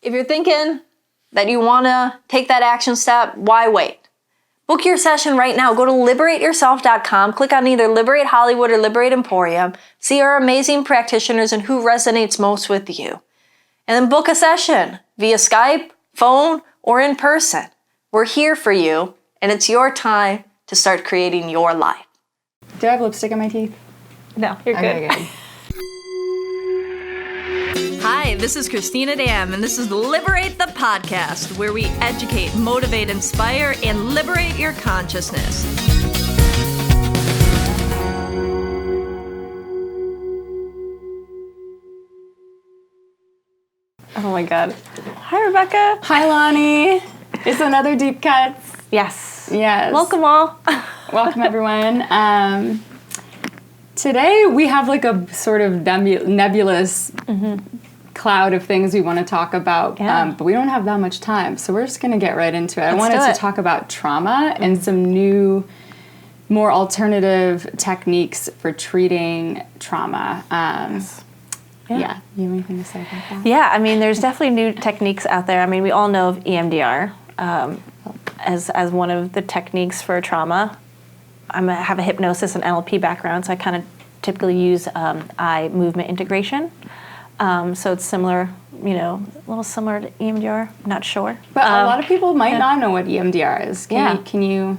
If you're thinking that you want to take that action step, why wait? Book your session right now. Go to liberateyourself.com, click on either Liberate Hollywood or Liberate Emporium, see our amazing practitioners and who resonates most with you. And then book a session via Skype, phone, or in person. We're here for you, and it's your time to start creating your life. Do I have lipstick in my teeth? No, you're Okay, good. good. Hi, this is Christina Dam, and this is Liberate the Podcast, where we educate, motivate, inspire, and liberate your consciousness. Oh my God. Hi, Rebekah. Hi, LANI. It's another Deep Cuts. Yes. Yes. Welcome all. Welcome, everyone. Today we have like a sort of nebulous cloud of things we want to talk about, but we don't have that much time, so we're just going to get right into it. I wanted to talk about trauma and some new, more alternative techniques for treating trauma. Yeah, you have anything to say about that? Yeah, I mean, there's definitely new techniques out there. I mean, we all know of Emdr as one of the techniques for trauma. I have a hypnosis and NLP background, so I kind of typically use eye movement integration. So it's similar, a little similar to EMDR, not sure. But a lot of people might not know what EMDR is. Can you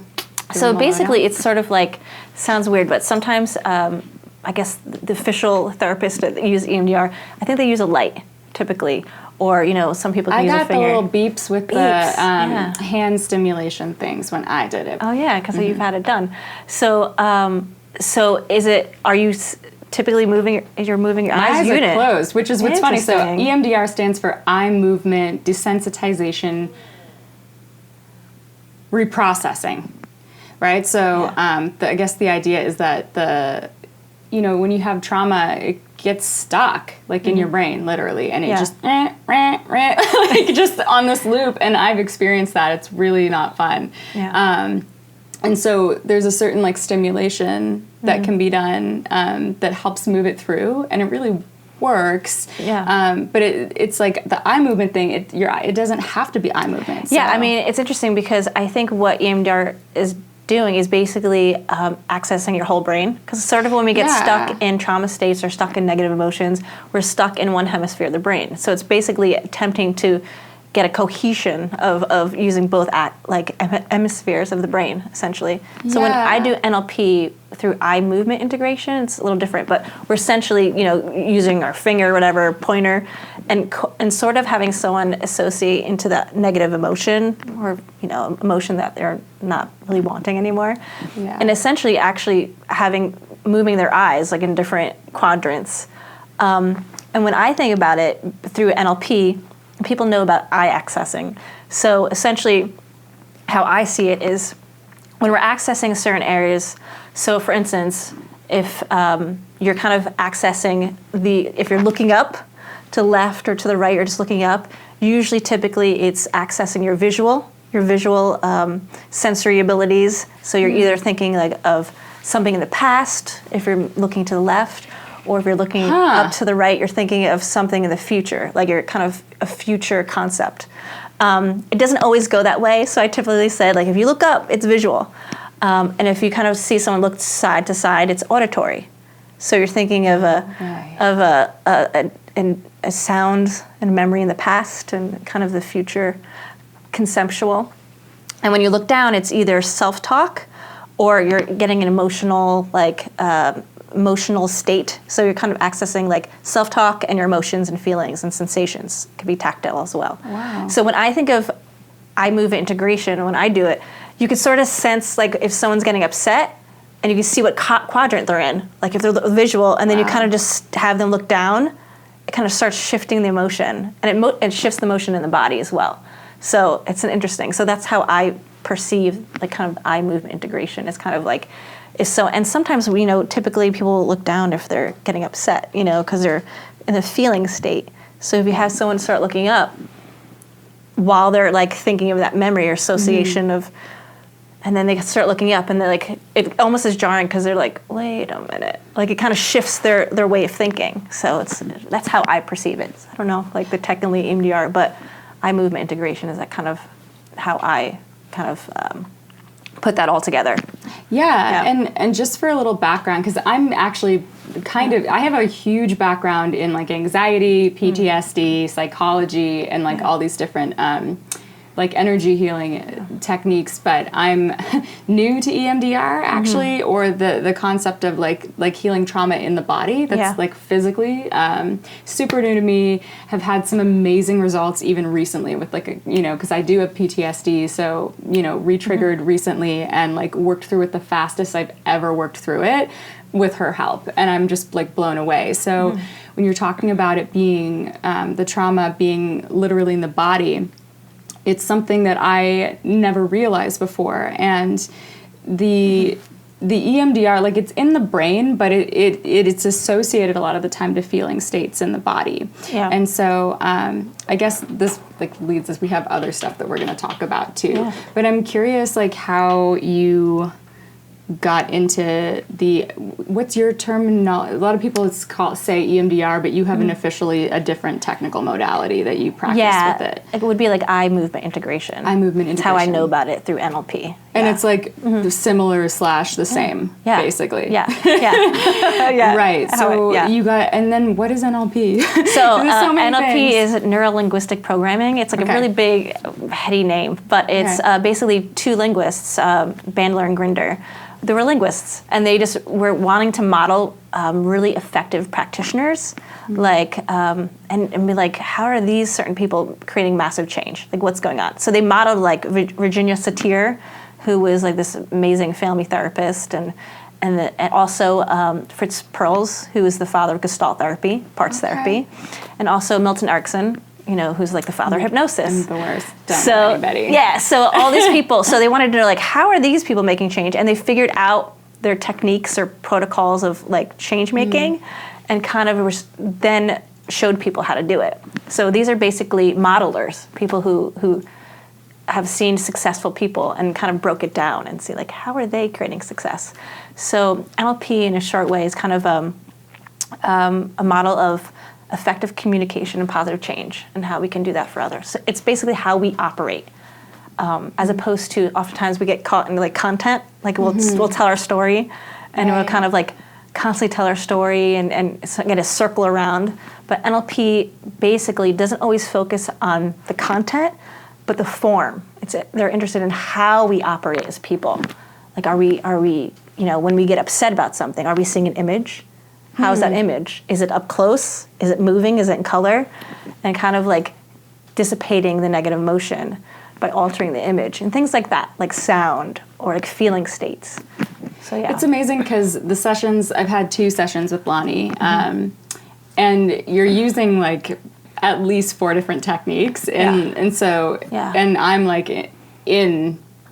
So basically it's sort of like, sounds weird, but sometimes I guess the official therapists that use EMDR, I think they use a light typically, or some people can use a finger. I got the little beeps with the hand stimulation things when I did it. Oh yeah, because you've had it done. So are you typically moving your eyes unit? Are closed, which is what's funny. So EMDR stands for eye movement desensitization reprocessing, right? So I guess the idea is that when you have trauma, it gets stuck like in your brain, literally, and it just like just on this loop. And I've experienced that. It's really not fun. Yeah. And so there's a certain like stimulation that can be done that helps move it through, and it really works. Yeah. But it's like the eye movement thing. It doesn't have to be eye movement. So. Yeah. I mean, it's interesting because I think what EMDR is doing is basically accessing your whole brain, because sort of when we get stuck in trauma states or stuck in negative emotions, we're stuck in one hemisphere of the brain. So it's basically attempting to get a cohesion of using both hemispheres of the brain, essentially. So when I do NLP through eye movement integration, it's a little different, but we're essentially, using our finger, whatever, pointer, and sort of having someone associate into that negative emotion or, emotion that they're not really wanting anymore. Yeah. And essentially actually moving their eyes like in different quadrants. And when I think about it through NLP, people know about eye accessing. So essentially how I see it is when we're accessing certain areas, so for instance, if you're kind of accessing if you're looking up to the left or to the right, or just looking up, usually typically it's accessing your visual sensory abilities. So you're either thinking like of something in the past, if you're looking to the left, or if you're looking up to the right, you're thinking of something in the future, like you're kind of a future concept. It doesn't always go that way, so I typically say, like, if you look up, it's visual. And if you kind of see someone look side to side, it's auditory. So you're thinking of a sound and memory in the past and kind of the future conceptual. And when you look down, it's either self-talk or you're getting an emotional, emotional state. So you're kind of accessing like self-talk and your emotions and feelings and sensations. It could be tactile as well. Wow. So when I think of eye movement integration, when I do it, you can sort of sense like if someone's getting upset, and you can see what quadrant they're in. Like if they're visual, and then you kind of just have them look down, it kind of starts shifting the emotion, and it shifts the motion in the body as well. So it's interesting. So that's how I perceive like kind of eye movement integration. It's kind of like and sometimes typically people will look down if they're getting upset, because they're in a feeling state. So if you have someone start looking up while they're like thinking of that memory or association of, and then they start looking up and they're like, it almost is jarring because they're like, wait a minute. Like it kind of shifts their way of thinking. So that's how I perceive it. I don't know, like the technically EMDR, but eye movement integration is that kind of how I kind of put that all together. Yeah. And just for a little background, because I'm actually I have a huge background in like anxiety, PTSD, psychology, and like all these different like energy healing techniques, but I'm new to EMDR actually, or the concept of like healing trauma in the body that's like physically super new to me. Have had some amazing results even recently with like because I do have PTSD, so re-triggered recently and like worked through it the fastest I've ever worked through it with her help, and I'm just like blown away. So when you're talking about it being the trauma being literally in the body, it's something that I never realized before. And the EMDR, like it's in the brain, but it's associated a lot of the time to feeling states in the body. Yeah. And so I guess this like leads us, we have other stuff that we're going to talk about too. Yeah. But I'm curious like how you got into what's your terminology? A lot of people say EMDR, but you have an officially a different technical modality that you practice with it. It would be like eye movement integration. Eye movement integration. It's how I know about it through NLP. And it's like similar / the same, basically. Yeah. Yeah. Right. So you got, and then what is NLP? So NLP is neuro-linguistic programming. It's like a really big, heady name, but it's basically two linguists, Bandler and Grinder. They were linguists, and they just were wanting to model really effective practitioners, like, and be like, how are these certain people creating massive change? Like, what's going on? So they modeled like Virginia Satir, who was like this amazing family therapist, and also Fritz Perls, who is the father of Gestalt therapy, parts therapy, and also Milton Erickson, who's like the father of hypnosis. I'm the worst. Don't know anybody. Yeah, so all these people, so they wanted to know, like, how are these people making change? And they figured out their techniques or protocols of, like, change making and kind of then showed people how to do it. So these are basically modelers, people who have seen successful people and kind of broke it down and see, like, how are they creating success? So NLP, in a short way, is kind of a model of effective communication and positive change, and how we can do that for others. So it's basically how we operate, as opposed to oftentimes we get caught in like content, like we'll tell our story, and we'll kind of like constantly tell our story and get a circle around. But NLP basically doesn't always focus on the content, but the form. They're interested in how we operate as people. Like, are we when we get upset about something, are we seeing an image? How's that image? Is it up close? Is it moving? Is it in color? And kind of like dissipating the negative emotion by altering the image and things like that, like sound or like feeling states. So yeah. It's amazing because I've had 2 sessions with LANI, and you're using like at least 4 different techniques. And so, and I'm like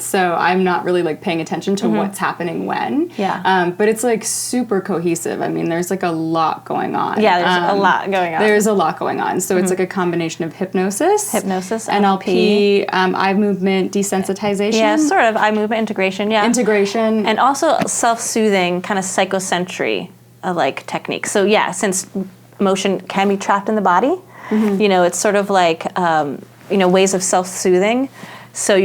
so I'm not really like paying attention to what's happening when. Yeah. But it's like super cohesive. I mean, there's like a lot going on. Yeah, there's a lot going on. There's a lot going on. So it's like a combination of hypnosis, NLP, eye movement desensitization. Yeah, sort of eye movement integration. Yeah. Integration. And also self-soothing kind of psychosensory like techniques. So yeah, since emotion can be trapped in the body, it's sort of like ways of self-soothing. So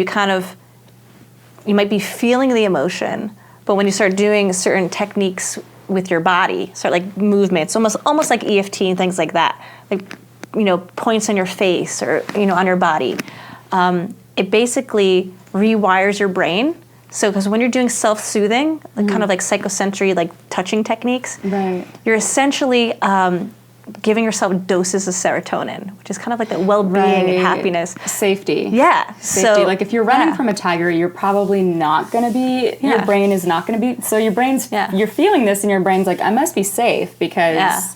you might be feeling the emotion, but when you start doing certain techniques with your body, sort of like movements, almost like EFT and things like that, like points on your face or on your body, it basically rewires your brain. So because when you're doing self-soothing, like kind of like psychosensory, like touching techniques, you're essentially giving yourself doses of serotonin, which is kind of like the well-being and happiness. Safety. Yeah. Safety. So, like if you're running from a tiger, you're probably not going to be, your brain is not going to be, so your brain's, you're feeling this and your brain's like, I must be safe because,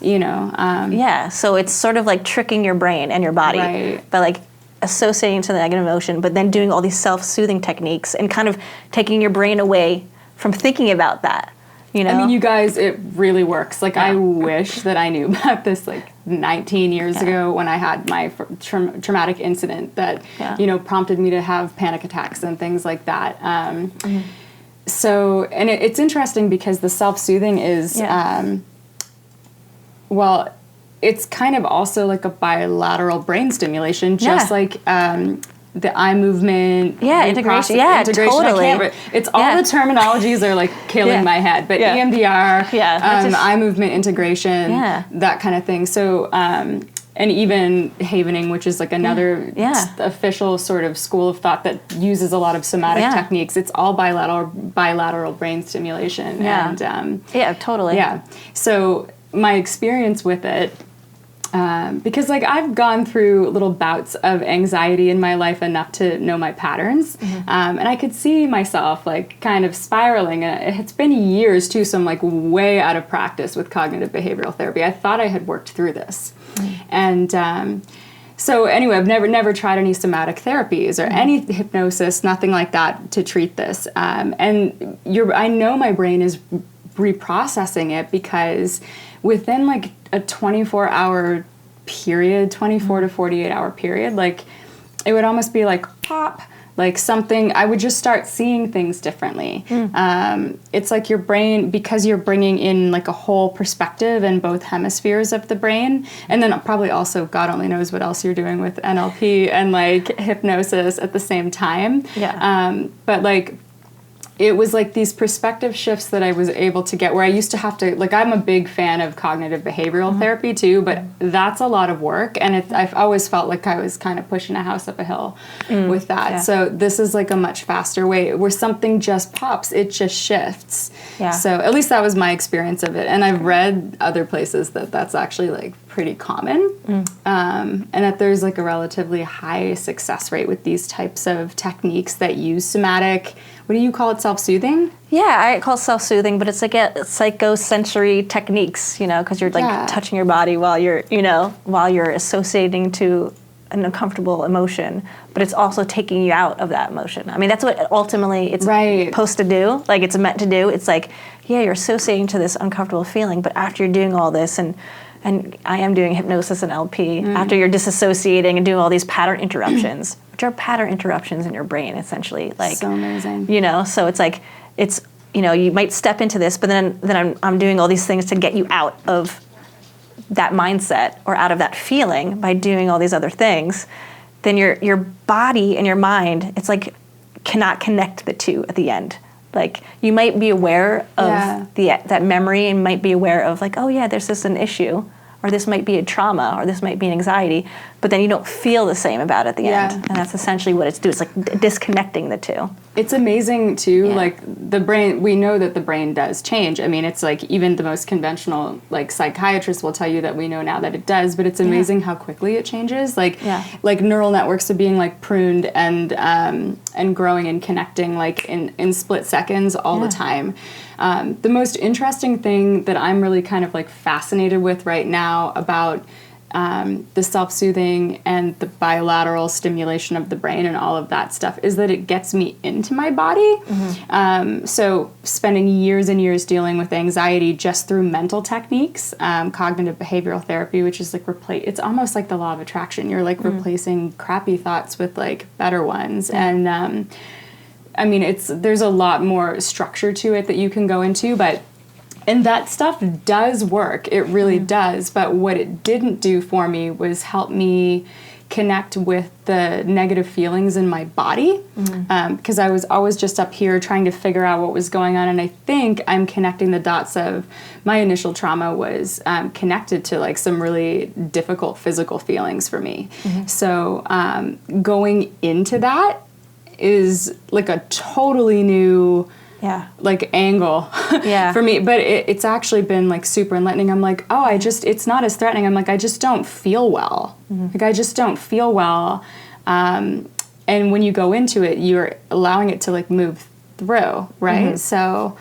so it's sort of like tricking your brain and your body by like associating to the negative emotion, but then doing all these self-soothing techniques and kind of taking your brain away from thinking about that. I mean, you guys, it really works. Like, I wish that I knew about this, like, 19 years ago when I had my traumatic incident that, prompted me to have panic attacks and things like that. So, and it's interesting because the self-soothing is, it's kind of also like a bilateral brain stimulation, just like the eye movement, integration, totally. It's all the terminologies are like killing my head, but EMDR, eye movement integration, that kind of thing. So, and even havening, which is like another official sort of school of thought that uses a lot of somatic techniques. It's all bilateral brain stimulation. And, totally. Yeah. So my experience with it, because like I've gone through little bouts of anxiety in my life enough to know my patterns, and I could see myself like kind of spiraling. And it's been years too, so I'm like way out of practice with cognitive behavioral therapy. I thought I had worked through this, and so anyway, I've never tried any somatic therapies or any hypnosis, nothing like that to treat this. And I know my brain is reprocessing it because within like a 24-hour period, 24 to 48-hour period, like it would almost be like pop, like something, I would just start seeing things differently. It's like your brain, because you're bringing in like a whole perspective in both hemispheres of the brain, and then probably also God only knows what else you're doing with NLP and like hypnosis at the same time. But like it was like these perspective shifts that I was able to get where I used to have to, like, I'm a big fan of cognitive behavioral therapy too, but that's a lot of work. And I've always felt like I was kind of pushing a house up a hill with that. So this is like a much faster way where something just pops, it just shifts. So at least that was my experience of it. And I've read other places that that's actually like pretty common, and that there's like a relatively high success rate with these types of techniques that use somatic, what do you call it, self-soothing? Yeah, I call it self-soothing, but it's like a psychosensory techniques, you know, because you're like touching your body while you're associating to an uncomfortable emotion, but it's also taking you out of that emotion. I mean, that's what ultimately it's supposed to do, like it's meant to do. It's like, you're associating to this uncomfortable feeling, but after you're doing all this, and I am doing hypnosis and LP, after you're disassociating and doing all these pattern interruptions, which are pattern interruptions in your brain, essentially. Like, so amazing. You know, so it's like, it's, you know, you might step into this, but then I'm doing all these things to get you out of that mindset or out of that feeling by doing all these other things. Then your body and your mind, it's like, cannot connect the two at the end. Like, you might be aware of that memory and might be aware of like, oh yeah, there's an issue, or this might be a trauma, or this might be an anxiety, but then you don't feel the same about it at the end. And that's essentially what it's doing. It's like disconnecting the two. It's amazing too, like the brain, we know that the brain does change. I mean, it's like even the most conventional like psychiatrists will tell you that we know now that it does, but it's amazing how quickly it changes. Like neural networks are being like pruned and growing and connecting like in split seconds all the time. The most interesting thing that I'm really kind of like fascinated with right now about the self-soothing and the bilateral stimulation of the brain and all of that stuff is that it gets me into my body. So spending years and years dealing with anxiety just through mental techniques, cognitive behavioral therapy, which is like it's almost like the law of attraction. You're like replacing crappy thoughts with like better ones. And I mean, there's a lot more structure to it that you can go into, and that stuff does work. It really does. But what it didn't do for me was help me connect with the negative feelings in my body, because I was always just up here trying to figure out what was going on. And I think I'm connecting the dots of my initial trauma was connected to like some really difficult physical feelings for me. So going into that is like a totally new like angle for me, but it's actually been like super enlightening. I'm like, oh, it's not as threatening. I'm like, I just don't feel well. Like I just don't feel well. And when you go into it, you're allowing it to like move through, right? So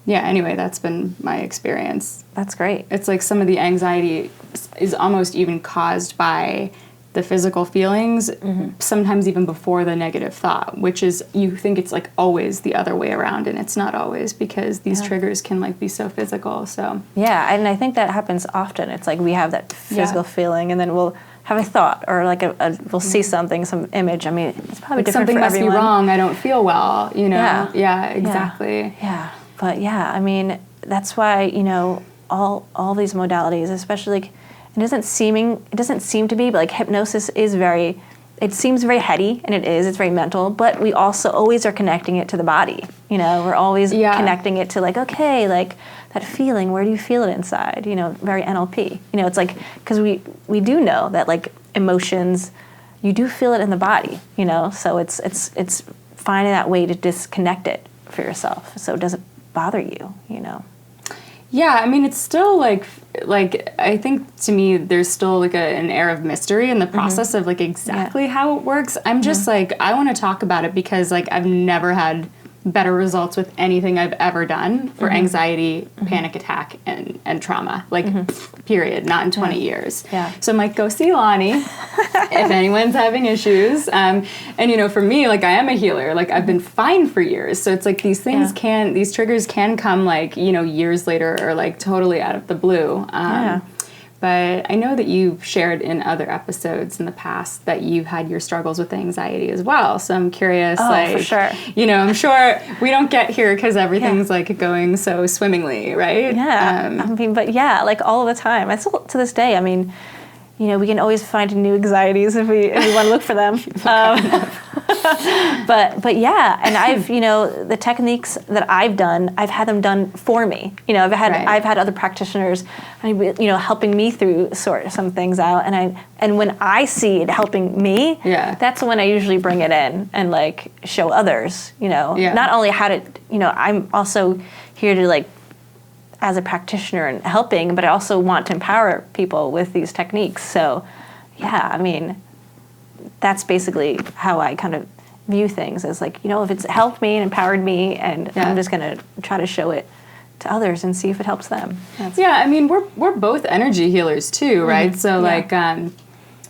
anyway, that's been my experience. That's great. It's like some of the anxiety is almost even caused by the physical feelings, sometimes even before the negative thought, which is, you think it's like always the other way around, and it's not always, because these triggers can like be so physical. So and I think that happens often. It's like we have that physical feeling, and then we'll have a thought, or like we'll see something, some image. I mean, it's probably like different something for everyone. Something must be wrong. I don't feel well. You know. Yeah. Exactly. But I mean, that's why all these modalities, especially like It doesn't seem to be, but like hypnosis is it seems very heady, and it is. It's very mental, but we also always are connecting it to the body. You know, we're always connecting it to like, okay, like that feeling. Where do you feel it inside? You know, very NLP. You know, it's like because we do know that like emotions, you do feel it in the body. You know, so it's finding that way to disconnect it for yourself, so it doesn't bother you. You know. Yeah, I mean, it's still like I think to me there's still like an air of mystery in the process of like exactly how it works. I'm just like, I want to talk about it because like I've never had better results with anything I've ever done for anxiety, panic attack, and trauma. Like, period. Not in 20 years. Yeah. So I'm like, go see LANI if anyone's having issues. And, you know, for me, like, I am a healer. Like, I've been fine for years. So it's like these things these triggers can come, like, you know, years later or, like, totally out of the blue. But I know that you've shared in other episodes in the past that you've had your struggles with anxiety as well. So I'm curious, like, for sure. You know, I'm sure we don't get here because everything's like going so swimmingly, right? Yeah. I mean, but yeah, like all the time. I still, to this day, I mean, you know, we can always find new anxieties if we want to look for them. But yeah, and I've, you know, the techniques that I've done, I've had them done for me. You know, I've had other practitioners, you know, helping me through sort some things out, and when I see it helping me, that's when I usually bring it in and like show others. You know, not only how to, you know, I'm also here to like, as a practitioner and helping, but I also want to empower people with these techniques. So, yeah, I mean, that's basically how I kind of view things as like, you know, if it's helped me and empowered me, and I'm just going to try to show it to others and see if it helps them. Yeah, I mean, we're both energy healers too, right? So like,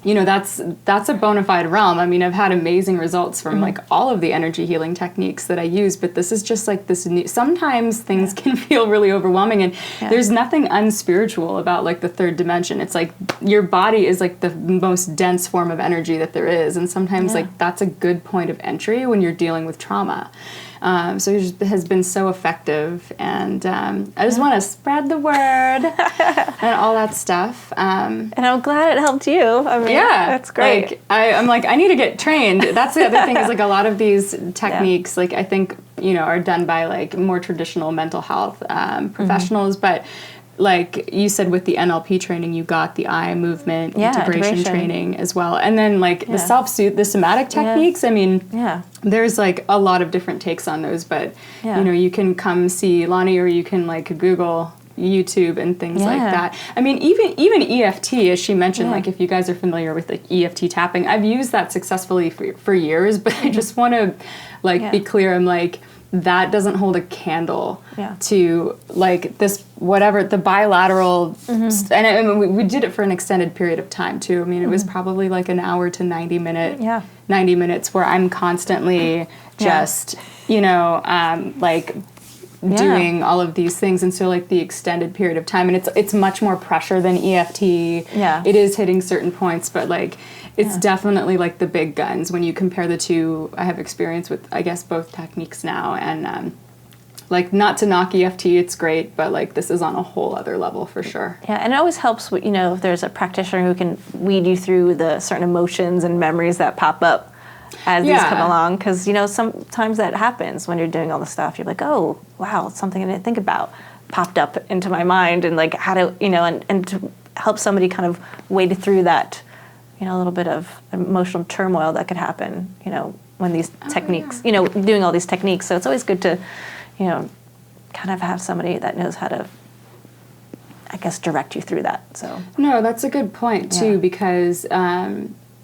you know, that's a bona fide realm. I mean, I've had amazing results from like all of the energy healing techniques that I use, but this is just like this new, sometimes things can feel really overwhelming, and there's nothing unspiritual about like the third dimension. It's like your body is like the most dense form of energy that there is, and sometimes like that's a good point of entry when you're dealing with trauma. So it has been so effective, and I just want to spread the word and all that stuff. And I'm glad it helped you. I mean, that's great. Like, I'm like, I need to get trained. That's the other thing is like a lot of these techniques, like I think, you know, are done by like more traditional mental health professionals, but like you said with the NLP training, you got the eye movement integration training as well. And then like the self-soothe, the somatic techniques, I mean, there's like a lot of different takes on those, but you know, you can come see LANI, or you can like Google YouTube and things like that. I mean, even EFT, as she mentioned, like if you guys are familiar with like EFT tapping, I've used that successfully for years, but I just want to like be clear. I'm like, that doesn't hold a candle to like this, whatever, the bilateral, and we did it for an extended period of time too. I mean, it was probably like an hour to 90 minutes where I'm constantly just, you know, like doing all of these things. And so like the extended period of time, and it's much more pressure than EFT. It is hitting certain points, but like, it's definitely like the big guns when you compare the two. I have experience with, I guess, both techniques now, and like, not to knock EFT, it's great, but like this is on a whole other level for sure. Yeah, and it always helps, you know, if there's a practitioner who can weed you through the certain emotions and memories that pop up as these come along, because, you know, sometimes that happens when you're doing all the stuff. You're like, oh, wow, it's something I didn't think about popped up into my mind, and like how to, you know, and to help somebody kind of wade through that, you know, a little bit of emotional turmoil that could happen, you know, when these techniques, you know, doing all these techniques. So it's always good to, you know, kind of have somebody that knows how to, I guess, direct you through that. So no, that's a good point too, because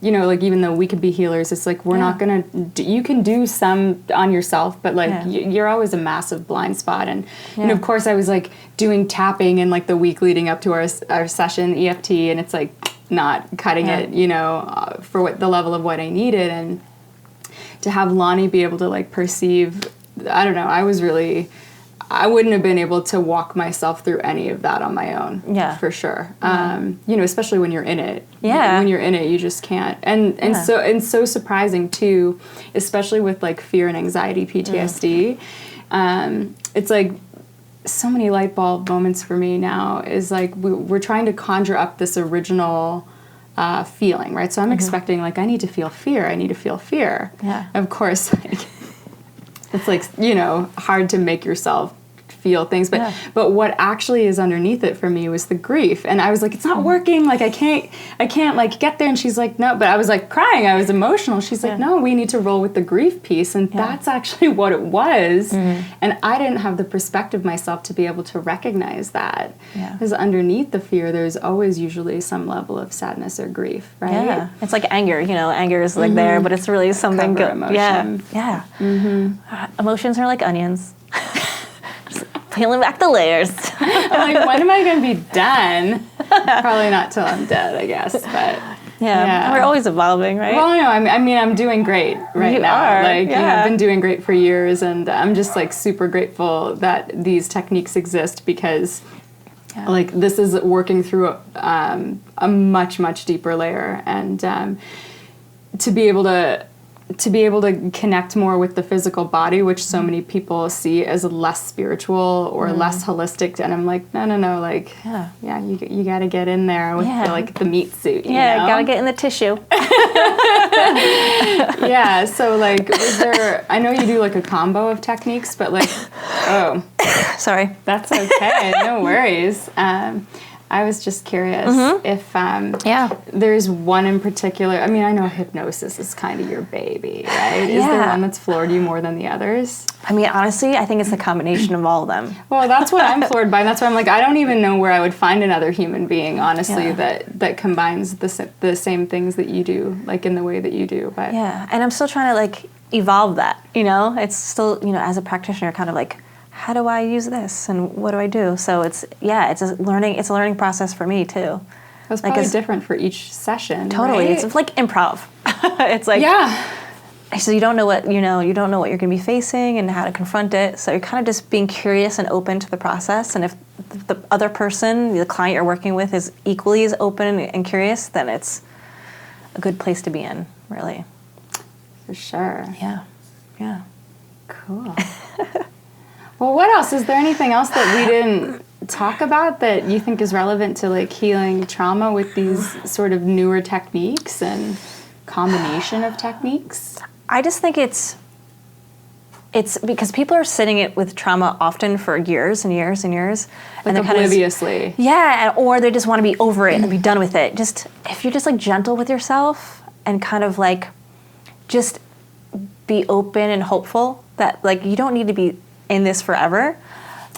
you know, like even though we could be healers, it's like we're not gonna. You can do some on yourself, but like you're always a massive blind spot. And you know, of course, I was like doing tapping in like the week leading up to our session EFT, and it's like not cutting it, you know, for what the level of what I needed. And to have LANI be able to like perceive, I don't know, I wouldn't have been able to walk myself through any of that on my own. For sure. You know, especially when you're in it. When you're in it, you just can't. And so surprising too, especially with like fear and anxiety, PTSD. It's like, so many light bulb moments for me now is like we're trying to conjure up this original feeling, right? So I'm expecting like I need to feel fear. Yeah. Of course, like, it's like, you know, hard to make yourself feel things, but what actually is underneath it for me was the grief. And I was like, it's not working, like I can't like get there. And she's like, no, but I was like crying, I was emotional. She's like, no, we need to roll with the grief piece. And that's actually what it was. And I didn't have the perspective myself to be able to recognize that. Because underneath the fear, there's always usually some level of sadness or grief, right? Yeah, it's like anger, you know, anger is like there, but it's really something good. Emotion. Yeah. Emotions are like onions. Peeling back the layers. I'm like, when am I going to be done? Probably not till I'm dead, I guess. But yeah, we're always evolving, right? Well, no, I mean, I'm doing great right now. Are. Like, you know, I've been doing great for years, and I'm just like super grateful that these techniques exist because, like, this is working through a much deeper layer, and to be able to connect more with the physical body, which so many people see as less spiritual or less holistic. And I'm like, no, like, you got to get in there with like the meat suit. You know? Got to get in the tissue. So like, is there, I know you do like a combo of techniques, but like, Sorry. That's okay. No worries. I was just curious if there's one in particular. I mean, I know hypnosis is kind of your baby, right? Is there one that's floored you more than the others? I mean, honestly, I think it's the combination of all of them. Well, that's what I'm floored by. That's why I'm like, I don't even know where I would find another human being, honestly, that combines the same things that you do, like in the way that you do. But and I'm still trying to like evolve that, you know? It's still, you know, as a practitioner, kind of like, how do I use this and what do I do? So it's a learning process for me too. It's probably different for each session. Totally. Right? It's like improv. It's like so you don't know what you're going to be facing and how to confront it. So you're kind of just being curious and open to the process. And if the other person, the client you're working with, is equally as open and curious, then it's a good place to be in, really. For sure. Yeah. Cool. Well, what else? Is there anything else that we didn't talk about that you think is relevant to like healing trauma with these sort of newer techniques and combination of techniques? I just think it's because people are sitting it with trauma often for years and years and years. Like and obliviously. Or they just want to be over it and be done with it. Just, if you're just like gentle with yourself and kind of like just be open and hopeful that like you don't need to be in this forever,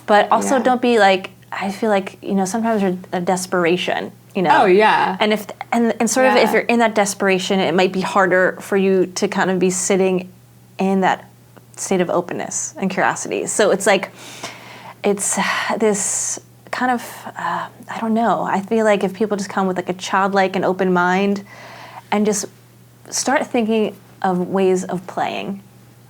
but also don't be like, I feel like, you know, sometimes there's a desperation, you know. And if if you're in that desperation, it might be harder for you to kind of be sitting in that state of openness and curiosity. So it's like, it's this kind of, I don't know. I feel like if people just come with like a childlike and open mind and just start thinking of ways of playing.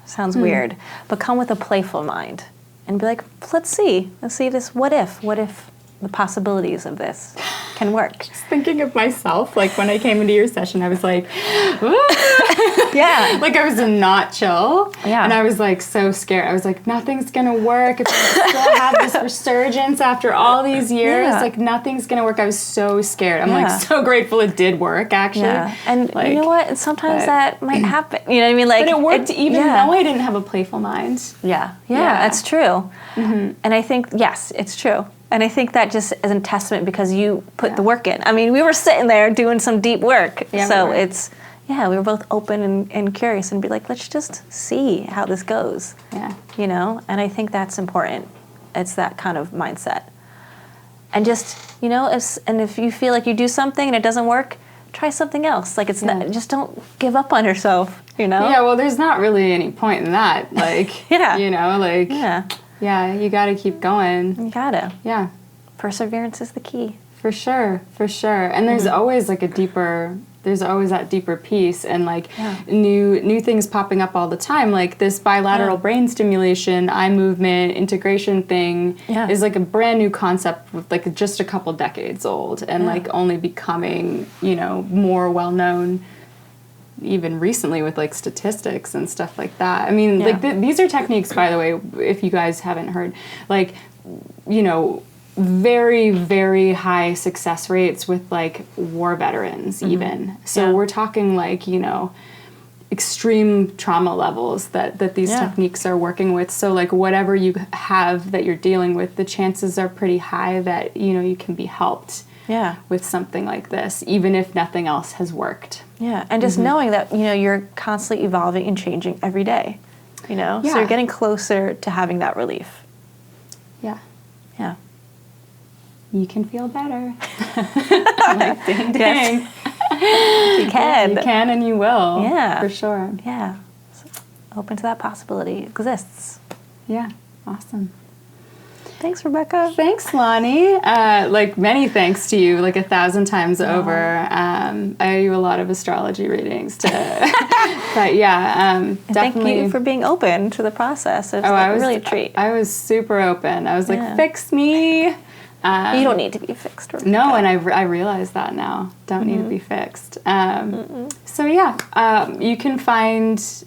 Sounds weird, but come with a playful mind and be like, let's see this, what if the possibilities of this can work. Just thinking of myself, like when I came into your session, I was like, like I was not chill. And I was like so scared. I was like, nothing's gonna work. If I still have this resurgence after all these years, like nothing's gonna work. I was so scared. I'm like so grateful it did work, actually. And like, you know what? Sometimes that might happen. You know what I mean? Like, but it worked even though I didn't have a playful mind. That's true. And I think, yes, it's true. And I think that just is a testament because you put the work in. I mean, we were sitting there doing some deep work. So it's, we were both open and curious and be like, let's just see how this goes. You know? And I think that's important. It's that kind of mindset. And just, you know, if you feel like you do something and it doesn't work, try something else. Like, it's not, just don't give up on yourself, you know? Yeah, well, there's not really any point in that. Like, you know, like... Yeah, you got to keep going. You got to. Yeah. Perseverance is the key. For sure. And there's always like there's always that deeper piece and like new things popping up all the time. Like this bilateral brain stimulation, eye movement, integration thing is like a brand new concept with like just a couple decades old and like only becoming, you know, more well known even recently with like statistics and stuff like that. I mean, like these are techniques, by the way, if you guys haven't heard, like very, very high success rates with like war veterans even. So we're talking like, extreme trauma levels that these techniques are working with. So like whatever you have that you're dealing with, the chances are pretty high that, you can be helped with something like this, even if nothing else has worked. Yeah, and just knowing that, you're constantly evolving and changing every day, so you're getting closer to having that relief. Yeah. Yeah. You can feel better. Like, ding, ding. Yes. You can. You can and you will. Yeah. For sure. Yeah. So open to that possibility. It exists. Yeah. Awesome. Thanks, Rebekah. Thanks, LANI. Like many thanks to you, like 1,000 times over. I owe you a lot of astrology readings to, but definitely. Thank you for being open to the process. It's really a treat. I was super open. I was like, fix me. You don't need to be fixed. Rebekah. No, and I realize that now. Don't need to be fixed. So you can find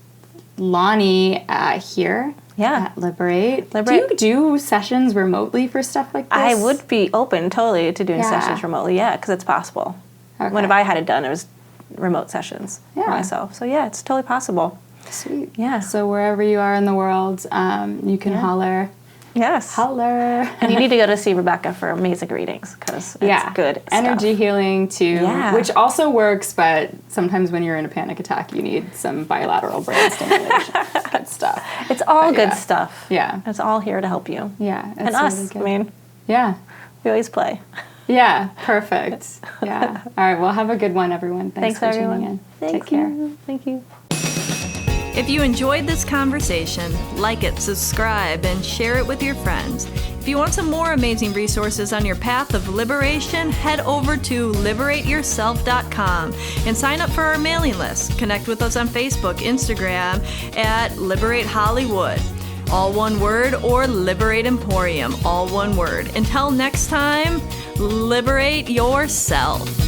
LANI here. Yeah. At Liberate. Do you do sessions remotely for stuff like this? I would be open totally to doing sessions remotely, because it's possible. Okay. Whenever I had it done, it was remote sessions for myself. So it's totally possible. Sweet. Yeah. So wherever you are in the world, you can holler. Yes. Holler. And you need to go to see Rebekah for amazing readings because it's good stuff. Energy healing too, which also works, but sometimes when you're in a panic attack, you need some bilateral brain stimulation. Good stuff. It's all good stuff. Yeah. It's all here to help you. Yeah. And really us. good. I mean, we always play. Yeah. Perfect. Yeah. All right. Well, have a good one, everyone. Thanks for everyone. tuning in. Take care. Thank you. If you enjoyed this conversation, like it, subscribe, and share it with your friends. If you want some more amazing resources on your path of liberation, head over to liberateyourself.com and sign up for our mailing list. Connect with us on Facebook, Instagram at Liberate Hollywood, all one word, or Liberate Emporium, all one word. Until next time, liberate yourself.